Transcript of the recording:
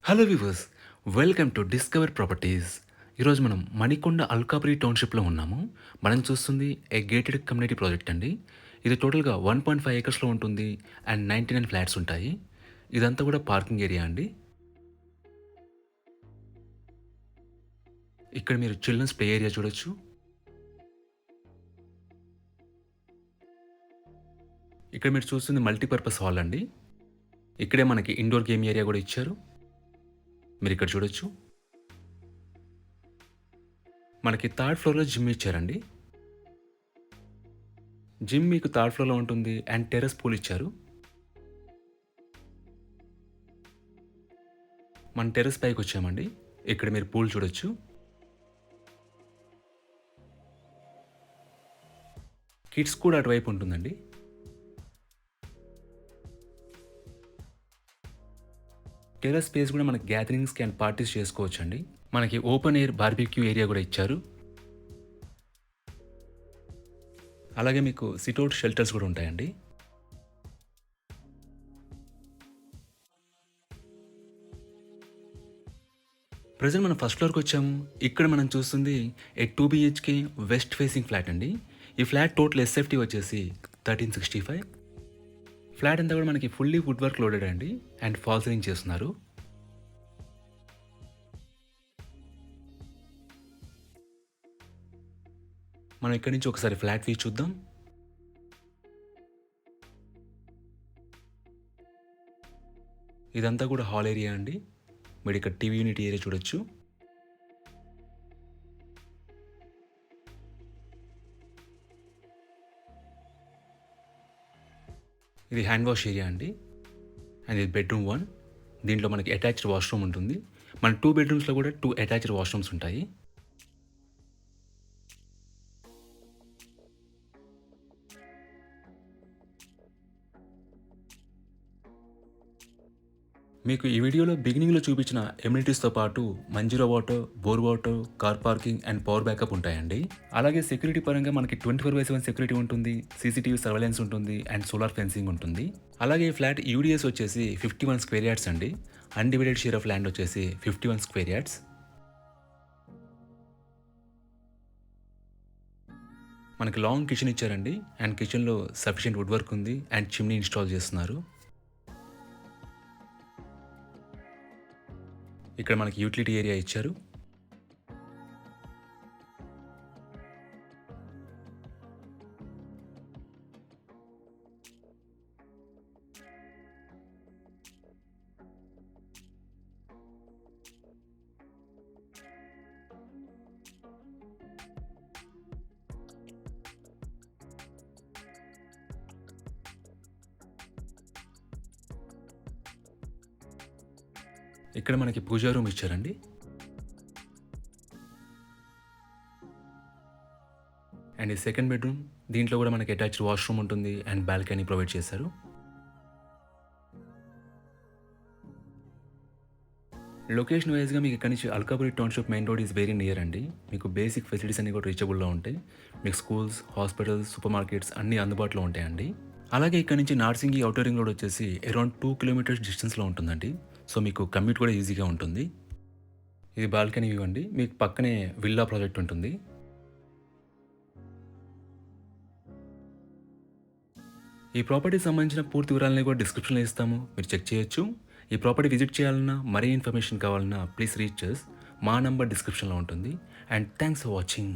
Hello viewers, welcome to discover properties. ఈరోజు మనం మణికొండ అల్కాపురి టౌన్‌షిప్‌లో ఉన్నాము. మనం చూస్తుంది ఏ గేటెడ్ కమ్యూనిటీ ప్రాజెక్ట్ అండి. ఇది టోటల్‌గా 1.5 ఎకర్స్‌లో ఉంటుంది అండ్ 99 ఫ్లాట్స్ ఉంటాయి. ఇదంతా కూడా పార్కింగ్ ఏరియా అండి. ఇక్కడ మీరు చిల్డ్రన్స్ ప్లే ఏరియా చూడొచ్చు. ఇక్కడ మీరు చూస్తుంది మల్టీపర్పస్ హాల్ అండి. ఇక్కడే మనకి ఇండోర్ గేమ్ ఏరియా కూడా ఇచ్చారు. మీరు ఇక్కడ చూడొచ్చు. మనకి థర్డ్ ఫ్లోర్‌లో జిమ్ ఇచ్చారండి. జిమ్ మీకు థర్డ్ ఫ్లోర్‌లో ఉంటుంది అండ్ టెర్రస్ పూల్ ఇచ్చారు. మనం టెర్రస్ పైకొచ్చామండి. ఇక్కడ మీరు పూల్ చూడొచ్చు. కిడ్స్ కూడా అటువైపు ఉంటుందండి. టెర్రస్ స్పేస్ కూడా మనకి గ్యాదరింగ్స్‌కి అండ్ పార్టీస్ చేసుకోవచ్చండి. మనకి ఓపెన్ ఎయిర్ బార్బిక్యూ ఏరియా కూడా ఇచ్చారు. అలాగే మీకు సిట్ఔట్ షెల్టర్స్ కూడా ఉంటాయండి. ప్రెజెంట్ మనం ఫస్ట్ ఫ్లోర్‌కొచ్చాము. ఇక్కడ మనం చూస్తుంది 2 బీహెచ్‌కే వెస్ట్ ఫేసింగ్ ఫ్లాట్ అండి. ఈ ఫ్లాట్ టోటల్ ఎస్ఎఫ్‌టీ వచ్చేసి 1365. ఫ్లాట్ అంతా కూడా మనకి ఫుల్లీ వుడ్ వర్క్ లోడెడ్ అండి అండ్ ఫాల్ సీలింగ్ చేస్తున్నారు. మనం ఇక్కడి నుంచి ఒకసారి ఫ్లాట్ వ్యూ చూద్దాం. ఇదంతా కూడా హాల్ ఏరియా అండి. మీరు ఇక్కడ టీవీ యూనిట్ ఏరియా చూడొచ్చు. ఇది హ్యాండ్ వాష్ ఏరియా అండి. అండ్ ఇది బెడ్రూమ్ 1. దీంట్లో మనకి అటాచ్డ్ వాష్‌రూమ్ ఉంటుంది. మన 2 బెడ్రూమ్స్‌లో కూడా 2 అటాచ్డ్ వాష్‌రూమ్స్ ఉంటాయి. మీకు ఈ వీడియోలో బిగినింగ్‌లో చూపించిన ఎమ్యూనిటీస్‌తో పాటు Manjira water, bore water, car parking and power backup ఉంటాయండి. అలాగే సెక్యూరిటీ పరంగా మనకి 24/7 సెక్యూరిటీ ఉంటుంది, సీసీటీవీ సర్వేలెన్స్ ఉంటుంది అండ్ సోలార్ ఫెన్సింగ్ ఉంటుంది. అలాగే ఈ ఫ్లాట్ యూడీఎస్ వచ్చేసి 51 స్క్వేర్ యార్డ్స్ అండి. అన్‌డివైడెడ్ షేర్ ఆఫ్ ల్యాండ్ వచ్చేసి 51 స్క్వేర్ యార్డ్స్. మనకి లాంగ్ కిచెన్ ఇచ్చారండి అండ్ కిచెన్‌లో సఫిషియెంట్ వుడ్ వర్క్ ఉంది అండ్ చిమ్నీ ఇన్‌స్టాల్ చేస్తున్నారు. ఇక్కడ మనకి యూటిలిటీ ఏరియా ఇచ్చారు. ఇక్కడ మనకి పూజా రూమ్ ఇచ్చారండి. అండ్ ఈ సెకండ్ బెడ్రూమ్, దీంట్లో కూడా మనకి అటాచ్డ్ వాష్‌రూమ్ ఉంటుంది అండ్ బాల్కనీ ప్రొవైడ్ చేశారు. లొకేషన్ వైస్‌గా మీకు ఇక్కడి నుంచి Alkapuri township main road is very near అండి. మీకు బేసిక్ ఫెసిలిటీస్ అన్నీ కూడా రీచబుల్‌లో ఉంటాయి. మీకు స్కూల్స్, హాస్పిటల్స్, సూపర్ మార్కెట్స్ అన్నీ అందుబాటులో ఉంటాయండి. అలాగే ఇక్కడ నుంచి నార్సింగి ఔటర్ రింగ్ రోడ్ వచ్చేసి అరౌండ్ 2 కిలోమీటర్స్ డిస్టెన్స్‌లో ఉంటుందండి. సో మీకు కమ్యూట్ కూడా ఈజీగా ఉంటుంది. ఇది బాల్కనీ వ్యూ అండి. మీకు పక్కనే విల్లా ప్రాజెక్ట్ ఉంటుంది. ఈ ప్రాపర్టీకి సంబంధించిన పూర్తి వివరాలన్నీ కూడా డిస్క్రిప్షన్‌లో ఇస్తాము. మీరు చెక్ చేయొచ్చు. ఈ ప్రాపర్టీ విజిట్ చేయాలన్నా, మరీ ఇన్ఫర్మేషన్ కావాలన్నా ప్లీజ్ రీచ్ అస్. మా నంబర్ డిస్క్రిప్షన్‌లో ఉంటుంది. And thanks for watching.